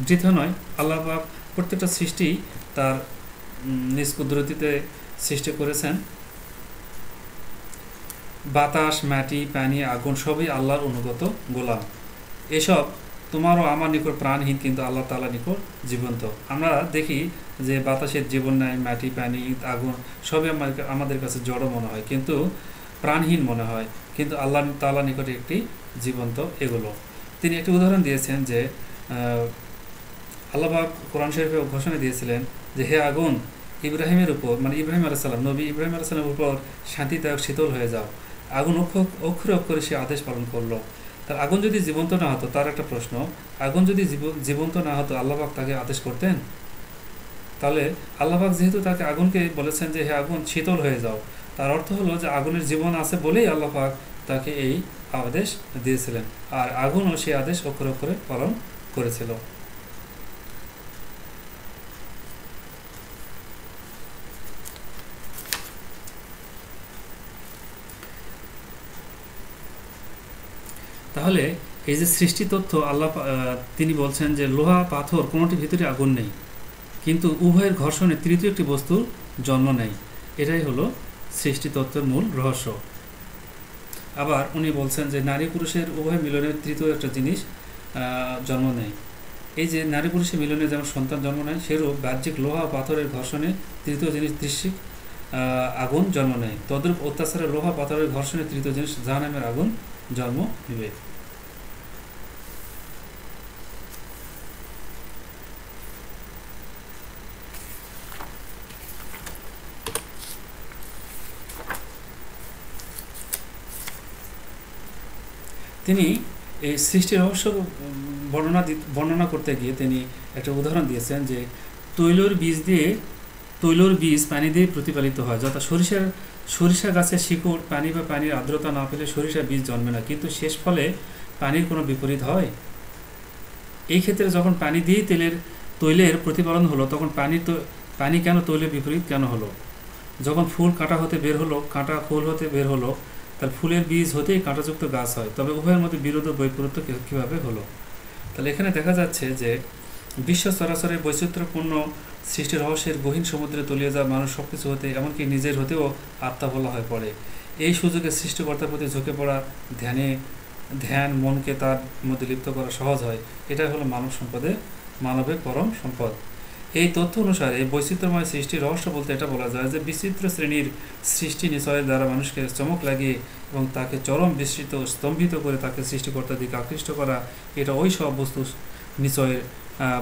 Speaker 1: বৃথা নয়। আল্লাহ পাক প্রত্যেকটা সৃষ্টি তার নিজ কুদরতিতে সৃষ্টি করেছেন। বাতাস, মাটি, পানি, আগুন সবই আল্লাহর অনুগত গোলাম। এসব তোমারও আমার নিকট প্রাণহীন, কিন্তু আল্লাহ তাআলা নিকট জীবন্ত। আমরা দেখি যে বাতাসের জীবন নাই, মাটি, পানি, আগুন সবই আমাদের কাছে জড় মনে হয়, কিন্তু প্রাণহীন মনে হয়, কিন্তু আল্লাহ তাআলা নিকটে একটি জীবন্ত এগুলো। তিনি একটি উদাহরণ দিয়েছেন যে আল্লাহ পাক কোরআন শরীফে ঘোষণা দিয়েছিলেন যে হে আগুন, ইব্রাহিমের উপর, মানে ইব্রাহিম আলাইহিস সালাম, নবী ইব্রাহিম আলাইহিস সালামের উপর শান্তিদায়ক শীতল হয়ে যাও। আগুন অক্ষরে অক্ষরে সে আদেশ পালন করলো। তার আগুন যদি জীবন্ত না হতো, তার একটা প্রশ্ন, আগুন যদি জীবন্ত না হতো আল্লাহ পাক তাকে আদেশ করতেন? তাহলে আল্লাহ পাক যেহেতু তাকে আগুনকে বলেছেন যে হে আগুন শীতল হয়ে যাও, তার অর্থ হলো যে আগুনের জীবন আছে বলেই আল্লাহ পাক তাকে এই আদেশ দিয়েছিলেন। আর আগুনও সেই আদেশ অক্ষরে অক্ষরে পালন করেছিল। তাহলে এই যে সৃষ্টি তথ্য, আল্লাহ তিনি বলছেন যে লোহা, পাথর কোনোটির ভিতরে আগুন নেই, কিন্তু উভয়ের ঘর্ষণে তৃতীয় একটি বস্তুর জন্ম নেয়। এটাই হলো সৃষ্টি তত্ত্বের মূল রহস্য। আবার উনি বলছেন যে নারী পুরুষের উভয় মিলনের তৃতীয় একটা জিনিস জন্ম নেয়। এই যে নারী পুরুষের মিলনে যেমন সন্তান জন্ম নেয়, সেরূপ বাহ্যিক লোহা পাথরের ঘর্ষণে তৃতীয় জিনিস দৃশ্যিক আগুন জন্ম নেয়। তদ্রূপ অত্যাচারে লোহা পাথরের ঘর্ষণে তৃতীয় জিনিস জাহান্নামের আগুন জন্ম নেবে। তিনি এই সৃষ্টির রহস্য বর্ণনা করতে গিয়ে তিনি একটা উদাহরণ দিয়েছেন যে তৈলর বীজ পানি দিয়ে প্রতিপালিত হয়, যথা সরিষা গাছের শিকড় পানি বা পানির আর্দ্রতা না পেলে সরিষা বীজ জন্মে না, কিন্তু শেষ ফলে পানির কোনো বিপরীত হয়। এই ক্ষেত্রে যখন পানি দিয়েই তৈলের প্রতিপালন হলো, তখন পানি কেন তৈলের বিপরীত কেন হলো? যখন ফুল কাঁটা হতে বের হলো, কাঁটা ফুল হতে বের হলো, তার ফুলের বীজ হতেই কাঁটাযুক্ত গাছ হয়, তবে উভয়ের মধ্যে বিরোধ ও বৈপরীত্য কীভাবে হলো? তাহলে এখানে দেখা যাচ্ছে যে বিশ্ব চরাচরের বৈচিত্র্যপূর্ণ সৃষ্টি রহস্যের গহীন সমুদ্রে তলিয়ে যাওয়া মানুষ সব কিছু হতে, এমনকি নিজের হতেও আত্মা বলা হয়ে পড়ে। এই সুযোগে সৃষ্টিকর্তার প্রতি ঝুঁকে পড়া, ধ্যান মনকে তার মধ্যে লিপ্ত করা সহজ হয়। এটাই হলো মানবের পরম সম্পদ। এই তথ্য অনুসারে এই বৈচিত্র্যময় সৃষ্টির রহস্য বলতে এটা বলা যায় যে বিচিত্র শ্রেণীর সৃষ্টি নিশ্চয়ের দ্বারা মানুষকে চমক লাগিয়ে এবং তাকে চরম বিস্মৃত স্তম্ভিত করে তাকে সৃষ্টিকর্তার দিকে আকৃষ্ট করা, এটা ওই সব বস্তু নিশ্চয়ের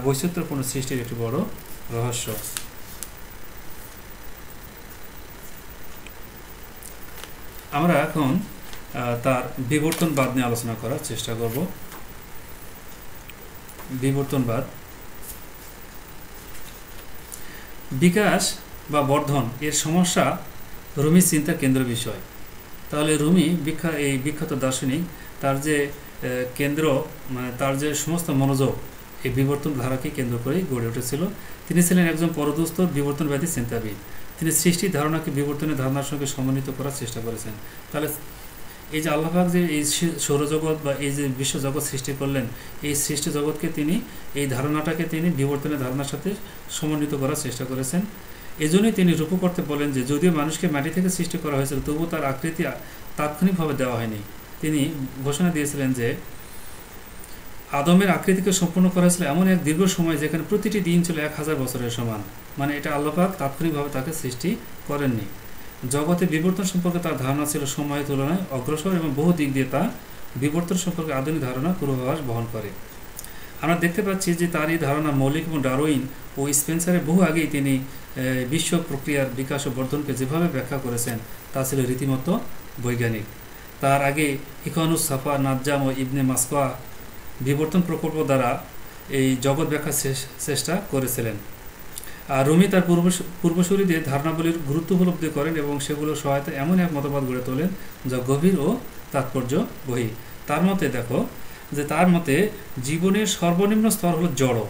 Speaker 1: বৈচিত্র্যপূর্ণ সৃষ্টির একটি বড় রহস্য। আমরা এখন তার বিবর্তনবাদ নিয়ে আলোচনা করার চেষ্টা করব। বিবর্তনবাদ বিকাশ বা বর্ধন এর সমস্যা রুমির চিন্তার কেন্দ্র বিষয়। তাহলে রুমি এই বিখ্যাত দার্শনিক, তার যে কেন্দ্র মানে তার যে সমস্ত মনোযোগ এই বিবর্তন ধারাকে কেন্দ্র করেই গড়ে উঠেছিল। তিনি ছিলেন একজন পরদুস্থ বিবর্তনবাদী চিন্তাবিদ। তিনি সৃষ্টির ধারণাকে বিবর্তনের ধারণার সঙ্গে সমন্বিত করার চেষ্টা করেছেন। তাহলে এই যে আল্লাহ পাক যে এই সৌরজগৎ বা এই যে বিশ্বজগৎ সৃষ্টি করলেন, এই সৃষ্টি জগৎকে তিনি এই ধারণাটাকে তিনি বিবর্তনের ধারণার সাথে সমন্বিত করার চেষ্টা করেছেন। এজন্যই তিনি রূপক করতে বলেন যে যদিও মানুষকে মাটি থেকে সৃষ্টি করা হয়েছিল, তবুও তার আকৃতি তাৎক্ষণিকভাবে দেওয়া হয়নি। তিনি ঘোষণা দিয়েছিলেন যে আদমের আকৃতিকে সম্পূর্ণ করা হয়েছিল এমন এক দীর্ঘ সময় যেখানে প্রতিটি দিন ছিল 1000 বছরের সমান। মানে এটা আল্লাহ পাক তাৎক্ষণিকভাবে তাকে সৃষ্টি করেননি। জগতে বিবর্তন সম্পর্কে তার ধারণা ছিল সময়ের তুলনায় অগ্রসর এবং বহু দিক দিয়ে তা বিবর্তন সম্পর্কে আধুনিক ধারণা পূর্বাভাস বহন করে। আমরা দেখতে পাচ্ছি যে তার এই ধারণা মৌলিক এবং ডারউইন ও স্পেন্সারের বহু আগেই তিনি বিশ্ব প্রক্রিয়ার বিকাশ ও বর্ধনকে যেভাবে ব্যাখ্যা করেছেন তা ছিল রীতিমতো বৈজ্ঞানিক। তার আগে ইকনুস সাফা, নাজ্জাম ও ইবনে মাসকা বিবর্তন প্রকল্প দ্বারা এই জগৎ ব্যাখ্যার চেষ্টা করেছিলেন। আর রুমি তার পূর্বসূরীদের ধারণাগুলির গুরুত্ব উপলব্ধি করেন এবং সেগুলোর সহায়তা এমন এক মতবাদ গড়ে তোলেন যা গভীর ও তাৎপর্যবহী। তার মতে জীবনের সর্বনিম্ন স্তর হলো জড়।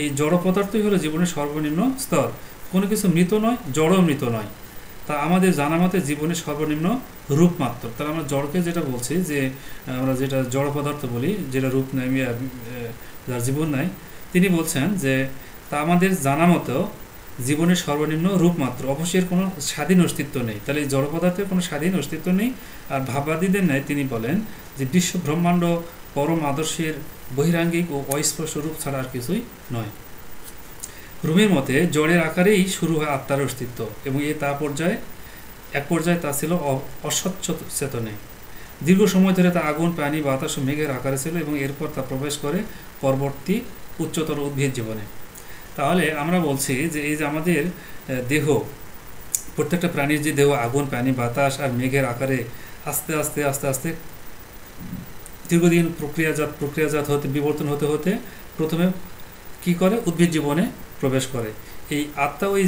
Speaker 1: এই জড় পদার্থই হলো জীবনের সর্বনিম্ন স্তর। কোনো কিছু মৃত নয়, জড় মৃত নয়। তা আমাদের জানা মতে জীবনের সর্বনিম্ন রূপ মাত্র। তাহলে আমরা জড়কে যেটা বলছি, যে আমরা যেটা জড় পদার্থ বলি, যেটা রূপ নেয়, যার জীবন নাই, তিনি বলছেন যে তা আমাদের জানা মতো জীবনের সর্বনিম্ন রূপ মাত্র। অবশ্যই এর কোনো স্বাধীন অস্তিত্ব নেই। তাহলে এই জড় পদার্থের কোনো স্বাধীন অস্তিত্ব নেই। আর ভাববাদীদের ন্যায় তিনি বলেন যে বিশ্ব ব্রহ্মাণ্ড পরম আদর্শের বহিরাঙ্গিক ও অস্পষ্ট রূপ ছাড়া আর কিছুই নয়। রুমির মতে জড়ের আকারেই শুরু হয় আত্মার অস্তিত্ব এবং এক পর্যায়ে তা ছিল অস্বচ্ছ চেতনে। দীর্ঘ সময় ধরে তা আগুন, পানি, বাতাস ও মেঘের আকারে ছিল এবং এরপর তা প্রবেশ করে পরবর্তী উচ্চতর উদ্ভিদ জীবনে। তাহলে আমরা বলছি যে এই যে আমাদের দেহ, প্রত্যেকটা প্রাণীর যে দেহ আগুন, পানি, বাতাস আর মেঘের আকারে আস্তে আস্তে আস্তে আস্তে দীর্ঘদিন প্রক্রিয়াজাত হতে, বিবর্তন হতে হতে প্রথমে কি করে, উদ্ভিদ জীবনে প্রবেশ করে। এই আত্মা ওই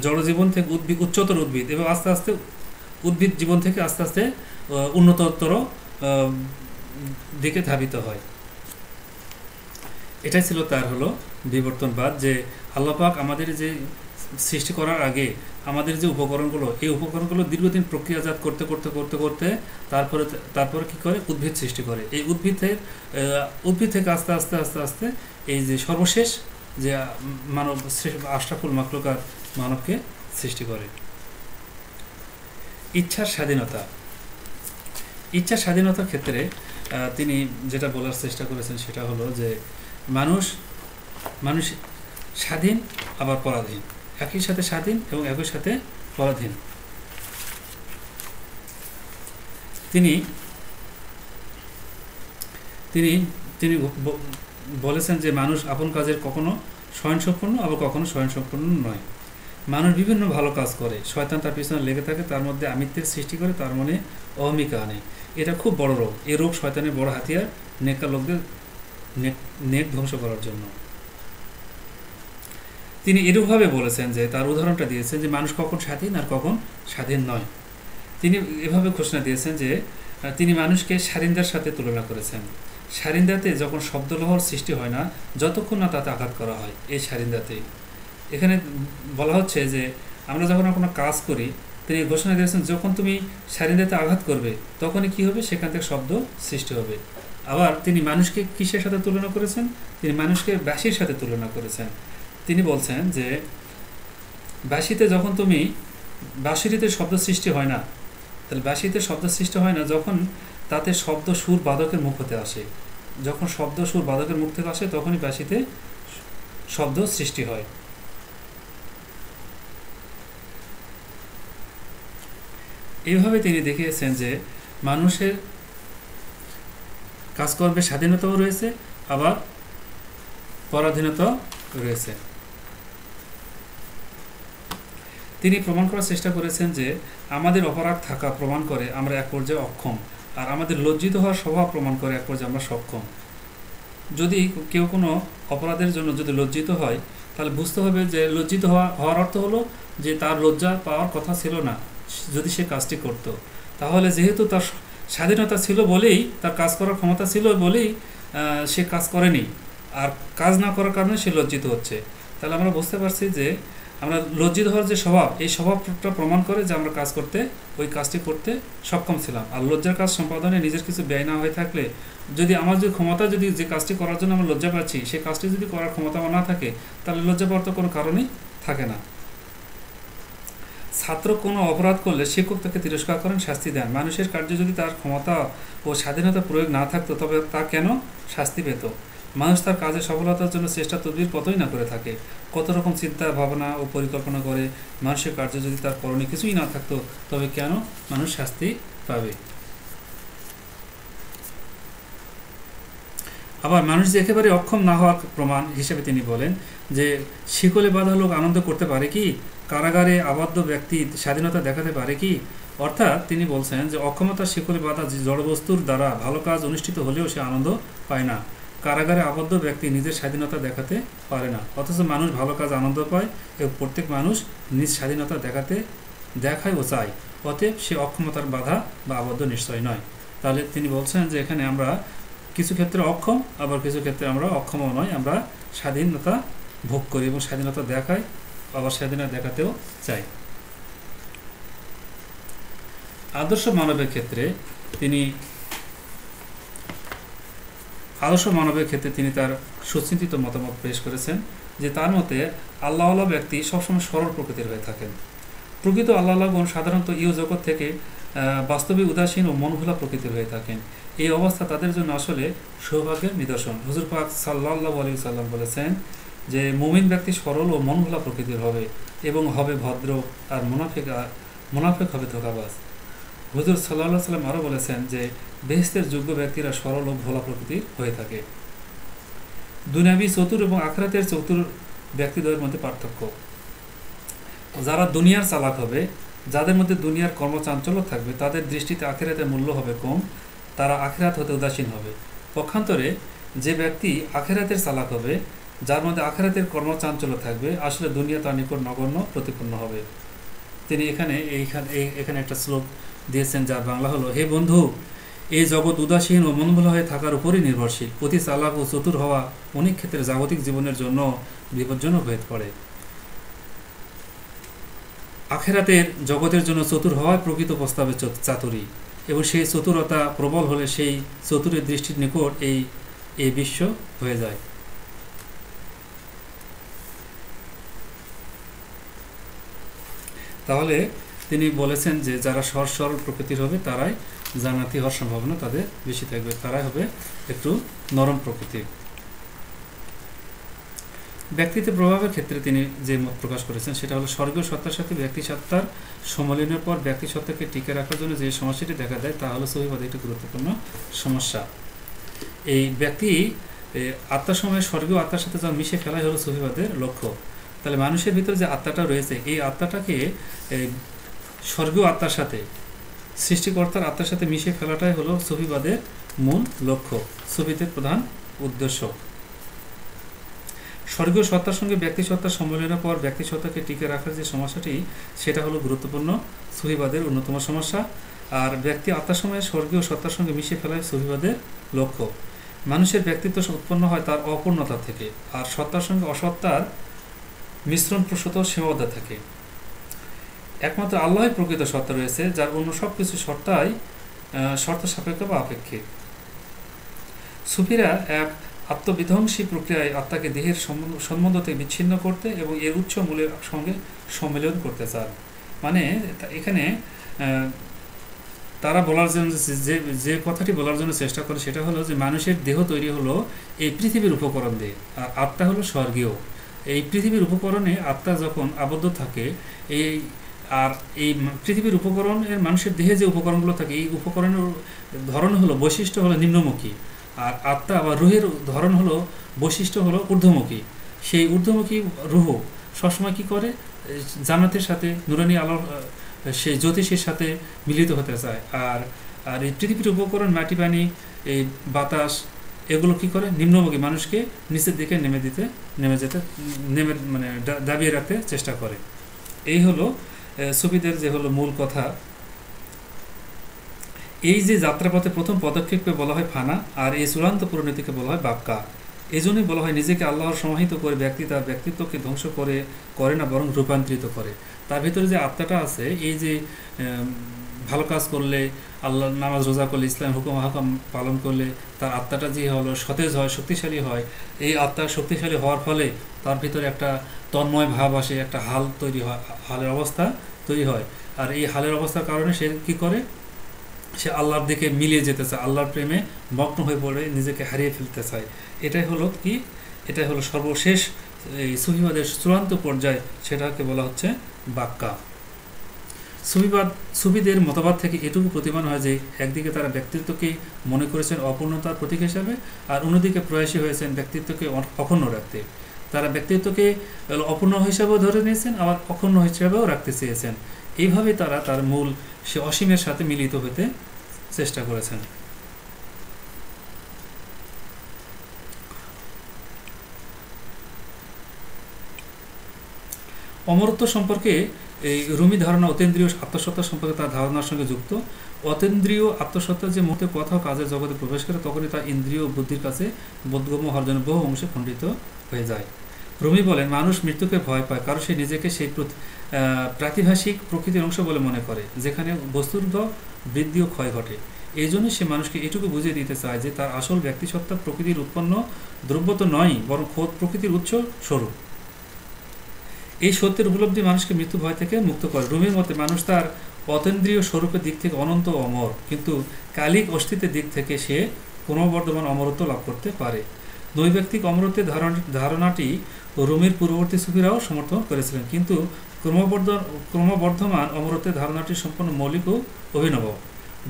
Speaker 1: জড়জীবন থেকে উচ্চতর উদ্ভিদ এবং আস্তে আস্তে উদ্ভিদ জীবন থেকে আস্তে আস্তে উন্নততর দিকে ধাবিত হয়। এটাই ছিল তার হলো বিবর্তনবাদ, যে আল্লাহ পাক আমাদের যে সৃষ্টি করার আগে আমাদের যে উপকরণগুলো, এই উপকরণগুলো দীর্ঘদিন প্রক্রিয়াজাত করতে করতে করতে করতে তারপরে কি করে, উদ্ভিদ সৃষ্টি করে। এই উদ্ভিদ থেকে আস্তে আস্তে আস্তে আস্তে এই যে সর্বশেষ যে মানব আশরাফুল মাখলুকাত মানবকে সৃষ্টি করে। ইচ্ছার স্বাধীনতা। ইচ্ছা স্বাধীনতার ক্ষেত্রে তিনি যেটা বলার চেষ্টা করেছেন সেটা হলো যে মানুষ মানুষ স্বাধীন আবার পরাধীন, একই সাথে স্বাধীন এবং একই সাথে পরাধীন। তিনি তিনি তিনি বলেছেন যে মানুষ আপন কাজের কখনো স্বয়ংসম্পূর্ণ আবার কখনো স্বয়ংসম্পূর্ণ নয়। মানুষ বিভিন্ন ভালো কাজ করে, শয়তান তার পিছনে লেগে থাকে, তার মধ্যে আমিত্বের সৃষ্টি করে, তার মনে অহমিকা আনে। এটা খুব বড় রোগ। এই রোগ শয়তানের বড় হাতিয়ার, নেককার লোকদের নেক ধ্বংস করার জন্য। তিনি এরূপভাবে বলেছেন যে তার উদাহরণটা দিয়েছেন যে মানুষ কখন স্বাধীন আর কখন স্বাধীন নয়। তিনি এভাবে ঘোষণা দিয়েছেন যে তিনি মানুষকে সারিন্দার সাথে তুলনা করেছেন। সারিন্দাতে যখন শব্দলহর সৃষ্টি হয় না, যতক্ষণ না তাতে আঘাত করা হয়, এই সারিন্দাতে। এখানে বলা হচ্ছে যে আমরা যখন কোনো কাজ করি, তিনি ঘোষণা দিয়েছেন যখন তুমি সারিন্দাতে আঘাত করবে তখনই কি হবে, সেখান থেকে শব্দ সৃষ্টি হবে। আবার তিনি মানুষকে কিসের সাথে তুলনা করেছেন? তিনি মানুষকে বাঁশির সাথে তুলনা করেছেন। তিনি বলছেন যে বাঁশিতে যখন তুমি, বাঁশিতে শব্দ সৃষ্টি হয় না, তাহলে বাঁশিতে শব্দ সৃষ্টি হয় না যখন তাতে শব্দ সুর বাদকের মুখ হতে আসে। যখন শব্দ সুর বাদকের মুখ থেকে আসে তখনই বাঁশিতে শব্দ সৃষ্টি হয়। এইভাবে তিনি দেখিয়েছেন যে মানুষের কাজকর্মের স্বাধীনতাও রয়েছে, আবার পরাধীনতাও রয়েছে। তিনি প্রমাণ করার চেষ্টা করেছেন যে আমাদের অপরাধ থাকা প্রমাণ করে আমরা এক পর্যায়ে অক্ষম, আর আমাদের লজ্জিত হওয়ার স্বভাব প্রমাণ করে এক পর্যায়ে আমরা সক্ষম। যদি কেউ কোনো অপরাধের জন্য যদি লজ্জিত হয়, তাহলে বুঝতে হবে যে লজ্জিত হওয়ার অর্থ হলো যে তার লজ্জা পাওয়ার কথা ছিল না যদি সে কাজটি করত। তাহলে যেহেতু তার স্বাধীনতা ছিল বলেই, তার কাজ করার ক্ষমতা ছিল বলেই সে কাজ করেনি, আর কাজ না করার কারণে সে লজ্জিত হচ্ছে। তাহলে আমরা বুঝতে পারছি যে আমরা লজ্জিত হওয়ার যে স্বভাব, এই স্বভাবটা প্রমাণ করে যে আমরা কাজ করতে, ওই কাজটি করতে সক্ষম ছিলাম। আর লজ্জার কাজ সম্পাদনে নিজের কিছু ব্যয় না হয়ে থাকলে, যদি আমার যে ক্ষমতা, যদি যে কাজটি করার জন্য আমরা লজ্জা পাচ্ছি, সেই কাজটি যদি করার ক্ষমতা না থাকে, তাহলে লজ্জা পাওয়ার তো কোনো কারণই থাকে না। ছাত্র কোনো অপরাধ করলে শিক্ষক তাকে তিরস্কার করেন, শাস্তি দেন। মানুষের কার্যে যদি তার ক্ষমতা ও স্বাধীনতা প্রয়োগ না থাকতো, তবে তা কেন শাস্তি পেত? মানুষ তার কাজে সফলতার জন্য চেষ্টা তদবির কতই না করে থাকে, কত রকম চিন্তা ভাবনা ও পরিকল্পনা করে। মানুষের কার্যে যদি তার করণীয় কিছুই না থাকতো, তবে কেন মানুষ শাস্তি পাবে? আবার মানুষ যে একেবারে অক্ষম না হওয়ার প্রমাণ হিসেবে তিনি বলেন যে শিকলে বাঁধা লোক আনন্দ করতে পারে কি? কারাগারে আবদ্ধ ব্যক্তি স্বাধীনতা দেখাতে পারে কি? অর্থাৎ তিনি বলছেন যে অক্ষমতার শিকলে বাঁধা জড়বস্তুর দ্বারা ভালো কাজ অনুষ্ঠিত হলেও সে আনন্দ পায় না। কারাগারে আবদ্ধ ব্যক্তি নিজের স্বাধীনতা দেখাতে পারে না, অথচ মানুষ ভালো কাজ আনন্দ পায় এবং প্রত্যেক মানুষ নিজ স্বাধীনতা দেখায় ও চায়। অতএব সে অক্ষমতার বাধা বা আবদ্ধ নিশ্চয় নয়। তাহলে তিনি বলছেন যে এখানে আমরা কিছু ক্ষেত্রে অক্ষম, আবার কিছু ক্ষেত্রে আমরা অক্ষমও নয়, আমরা স্বাধীনতা ভোগ করি এবং স্বাধীনতা দেখাই, আবার স্বাধীনতা দেখাতেও চাই। আদর্শ মানবের ক্ষেত্রে তিনি তার সুচিন্তিত মতামত পেশ করেছেন যে তার মতে আল্লাহওয়ালা ব্যক্তি সবসময় সরল প্রকৃতির হয়ে থাকেন। প্রকৃত আল্লাহগণ সাধারণত ইহ জগৎ থেকে বাস্তবে উদাসীন ও মনভোলা প্রকৃতির হয়ে থাকেন। এই অবস্থা তাদের জন্য আসলে সৌভাগ্যের নিদর্শন। হুজুর পাক সাল্লাল্লাহু আলাইহি সাল্লাম বলেছেন যে মুমিন ব্যক্তি সরল ও মনভোলা প্রকৃতির হবে এবং হবে ভদ্র, আর মুনাফিক হবে ধোঁকাবাজ। হুজুর সাল্লাল্লাহু আলাইহি সাল্লাম আরও বলেছেন যে বেহেশতের যোগ্য ব্যক্তিরা সরল ও ভোলা প্রকৃতির হয়ে থাকে। দুনিয়াবি চতুর এবং আখিরাতের চতুর ব্যক্তিদ্বয়ের মধ্যে পার্থক্য। যারা দুনিয়ার চালাক হবে, যাদের মধ্যে দুনিয়ার কর্মচাঞ্চল্য থাকবে, তাদের দৃষ্টিতে আখিরাতের মূল্য হবে কম, তারা আখিরাত হতে উদাসীন হবে। পক্ষান্তরে যে ব্যক্তি আখিরাতের চালাক হবে, যার মধ্যে আখিরাতের কর্মচাঞ্চল্য থাকবে, আসলে দুনিয়া তার নিকট নগণ্য প্রতিপন্ন হবে। তিনি এখানে একটা শ্লোক দিয়েছেন, যার বাংলা হলো, হে বন্ধু, এই জগৎ উদাসীন ও মনভোলা হয়ে থাকার উপরই নির্ভরশীল। অতি চালাক ও চতুর হওয়া অনেক ক্ষেত্রে জাগতিক জীবনের জন্য বিপজ্জনক হয়ে পড়ে। আখিরাতের জগতের জন্য চতুর হওয়ায় প্রকৃত প্রস্তাবে চাতুরী, এবং সেই চতুরতা প্রবল হলে সেই চতুরের দৃষ্টির নিকট এই বিশ্ব হয়ে যায়। তাহলে তিনি বলেছেন যে যারা সরল প্রকৃতির হবে তারাই জান্নাতি হওয়ার সম্ভাবনা তাদের বেশি থাকবে, তারাই হবে একটু নরম প্রকৃতির। ব্যক্তিত্বের প্রভাবের ক্ষেত্রে তিনি যে মত প্রকাশ করেছেন সেটা হলো স্বর্গীয় সত্তার সাথে ব্যক্তি সত্তার সম্মিলনের পর ব্যক্তি সত্তাকে টিকে রাখার জন্য যে সমস্যাটি দেখা দেয় তা হলো সহিবাদের একটি গুরুত্বপূর্ণ সমস্যা। এই ব্যক্তি আত্মার সময় স্বর্গীয় আত্মার সাথে যখন মিশে ফেলাই হলো সহিবাদের লক্ষ্য। তাহলে মানুষের ভিতরে যে আত্মাটা রয়েছে এই আত্মাটাকে স্বর্গীয় আত্মার সাথে, সৃষ্টিকর্তার আত্মার সাথে মিশে ফেলাটাই হলো সফিবাদের মূল লক্ষ্য, সফিদের প্রধান উদ্দেশ্য। স্বর্গীয় সত্তার সঙ্গে ব্যক্তি সত্তার সম্মেলনের পর ব্যক্তি সত্তাকে টিকে রাখার যে সমস্যাটি সেটা হলো গুরুত্বপূর্ণ সফিবাদের অন্যতম সমস্যা। আর ব্যক্তি আত্মার সময়ে স্বর্গীয় সত্তার সঙ্গে মিশে ফেলায় সফিবাদের লক্ষ্য। মানুষের ব্যক্তিত্ব উৎপন্ন হয় তার অপূর্ণতা থেকে, আর সত্তার সঙ্গে অসত্তার মিশ্রণ প্রসূত সীমাবদ্ধ থাকে। একমাত্র আল্লাহই প্রকৃত সত্তা রয়েছে, যার অন্য সব কিছু সত্তাই শর্ত সাপেক্ষ বা আপেক্ষিক। সুফিরা এক আত্মবিধ্বংসী প্রক্রিয়ায় আত্মাকে দেহের সম্বন্ধ থেকে বিচ্ছিন্ন করতে এবং এর উচ্চ মূলের সঙ্গে সম্মিলন করতে চান। মানে এখানে তারা বলার জন্য যে কথাটি বলার জন্য চেষ্টা করে সেটা হলো যে মানুষের দেহ তৈরি হলো এই পৃথিবীর উপকরণ দিয়ে, আর আত্মা হলো স্বর্গীয়। এই পৃথিবীর উপকরণে আত্মা যখন আবদ্ধ থাকে, আর এই পৃথিবীর উপকরণের মানুষের দেহে যে উপকরণগুলো থাকে এই উপকরণের ধরন হলো বৈশিষ্ট্য হলো নিম্নমুখী, আর আত্মা বা রুহের ধরন হলো বৈশিষ্ট্য হলো ঊর্ধ্বমুখী। সেই ঊর্ধ্বমুখী রুহ সবসময় কী করে, জান্নাতের সাথে নুরানি আলোর সেই জ্যোতিষের সাথে মিলিত হতে চায়। আর আর এই পৃথিবীর উপকরণ মাটি পানি এই বাতাস এগুলো কি করে, নিম্নমুখী মানুষকে নিচের দিকে নেমে মানে দাবিয়ে রাখতে চেষ্টা করে। এই হলো সুফিদের যে হলো মূল কথা। এই যে যাত্রাপথে প্রথম পদক্ষেপকে বলা হয় ফানা, আর এই চূড়ান্ত পরিণতিকে বলা হয় বাক্কা। এই জন্যই বলা হয় নিজেকে আল্লাহর সমাহিত করে ব্যক্তি তার ব্যক্তিত্বকে ধ্বংস করে না, বরং রূপান্তরিত করে। তার ভিতরে যে আত্মাটা আছে, এই যে ভালো কাজ করলে, আল্লাহ নামাজ রোজা করলে, ইসলাম হুকুম হাকাম পালন করলে তার আত্মাটা যে হলো সতেজ হয়, শক্তিশালী হয়। এই আত্মা শক্তিশালী হওয়ার ফলে তার ভিতরে একটা তন্ময় ভাব আসে, একটা হাল তৈরি হয়, হালের অবস্থা তৈরি হয়। আর এই হালের অবস্থার কারণে সে কী করে, সে আল্লাহর দিকে মিলিয়ে যেতে চায়, আল্লাহর প্রেমে মগ্ন হয়ে পড়ে নিজেকে হারিয়ে ফেলতে চায়। এটাই হলো কি, এটাই হলো সর্বশেষ এই সুফিবাদের চূড়ান্ত পর্যায়, সেটাকে বলা হচ্ছে বাক্কা। সুফিদের মতবাদ থেকে এটুকু প্রতিমান হয় যে একদিকে তারা ব্যক্তিত্বকে মনে করেছেন অপূর্ণতার প্রতীক হিসাবে, আর অন্যদিকে প্রয়াসী হয়েছেন ব্যক্তিত্বকে অক্ষুণ্ণ রাখতে। তারা ব্যক্তিত্বকে অপূর্ণ হিসাবেও ধরে নিয়েছেন, আবার অক্ষুণ্ণ হিসাবেও রাখতে চেয়েছেন। এইভাবে তারা তার মূল সে অসীমের সাথে মিলিত হতে চেষ্টা করেছেন। অমরত্ব সম্পর্কে এই রুমি ধারণা অতীন্দ্রিয় আত্মসত্তা সম্পর্কে তার ধারণার সঙ্গে যুক্ত। অতীন্দ্রিয় আত্মসত্তা যে মুহূর্তে কথা ও কাজের জগতে প্রবেশ করে তখনই তা ইন্দ্রিয় ও বুদ্ধির কাছে বোধগম্য হওয়ার জন্য বহু অংশে খণ্ডিত হয়ে যায়। রুমি বলেন, মানুষ মৃত্যুকে ভয় পায় কারণ সে নিজেকে সেই প্রাতিভাসিক প্রকৃতির অংশ বলে মনে করে, যেখানে বস্তুর বৃদ্ধি ও ক্ষয় ঘটে। এই জন্য সে মানুষকে এটুকু বুঝিয়ে দিতে চায় যে তার আসল ব্যক্তিসত্তা প্রকৃতির উৎপন্ন দ্রব্য তো নয়, বরং খোদ প্রকৃতির উৎস স্বরূপ। এই সত্যের উপলব্ধি মানুষকে মৃত্যু ভয় থেকে মুক্ত করে। রুমির মতে মানুষ তার অতীন্দ্রিয় স্বরূপের দিক থেকে অনন্ত ও অমর, কিন্তু কালিক অস্তিত্বের দিক থেকে সে ক্রমবর্ধমান অমরত্ব লাভ করতে পারে। নৈব্যক্তিক অমরত্বের ধারণাটি রুমির পূর্ববর্তী সুফিরাও সমর্থন করেছিলেন, কিন্তু ক্রমবর্ধমান অমরত্বের ধারণাটি সম্পূর্ণ মৌলিক ও অভিনব।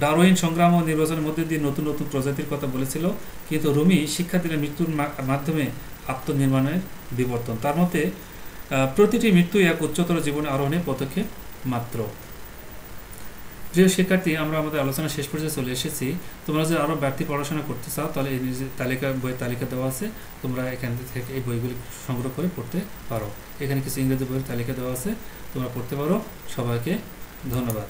Speaker 1: ডারউইন সংগ্রাম ও নির্বাচনের মধ্যে দিয়ে নতুন নতুন প্রজাতির কথা বলেছিল, কিন্তু রুমি শিক্ষা দিলেন মৃত্যুর মাধ্যমে আত্মনির্মাণের বিবর্তন। তার মতে প্রতিটি মৃত্যু এক উচ্চতর জীবনে আরোহণের পদক্ষেপ মাত্র। প্রিয় শিক্ষার্থী, আমরা আমাদের আলোচনা শেষ পর্যায়ে চলে এসেছি। তোমরা যদি আরও বাড়তি পড়াশোনা করতে চাও তাহলে এই বইয়ের তালিকা দেওয়া আছে, তোমরা এখান থেকে এই বইগুলি সংগ্রহ করে পড়তে পারো। এখানে কিছু ইংরেজি বইয়ের তালিকা দেওয়া আছে, তোমরা পড়তে পারো। সবাইকে ধন্যবাদ।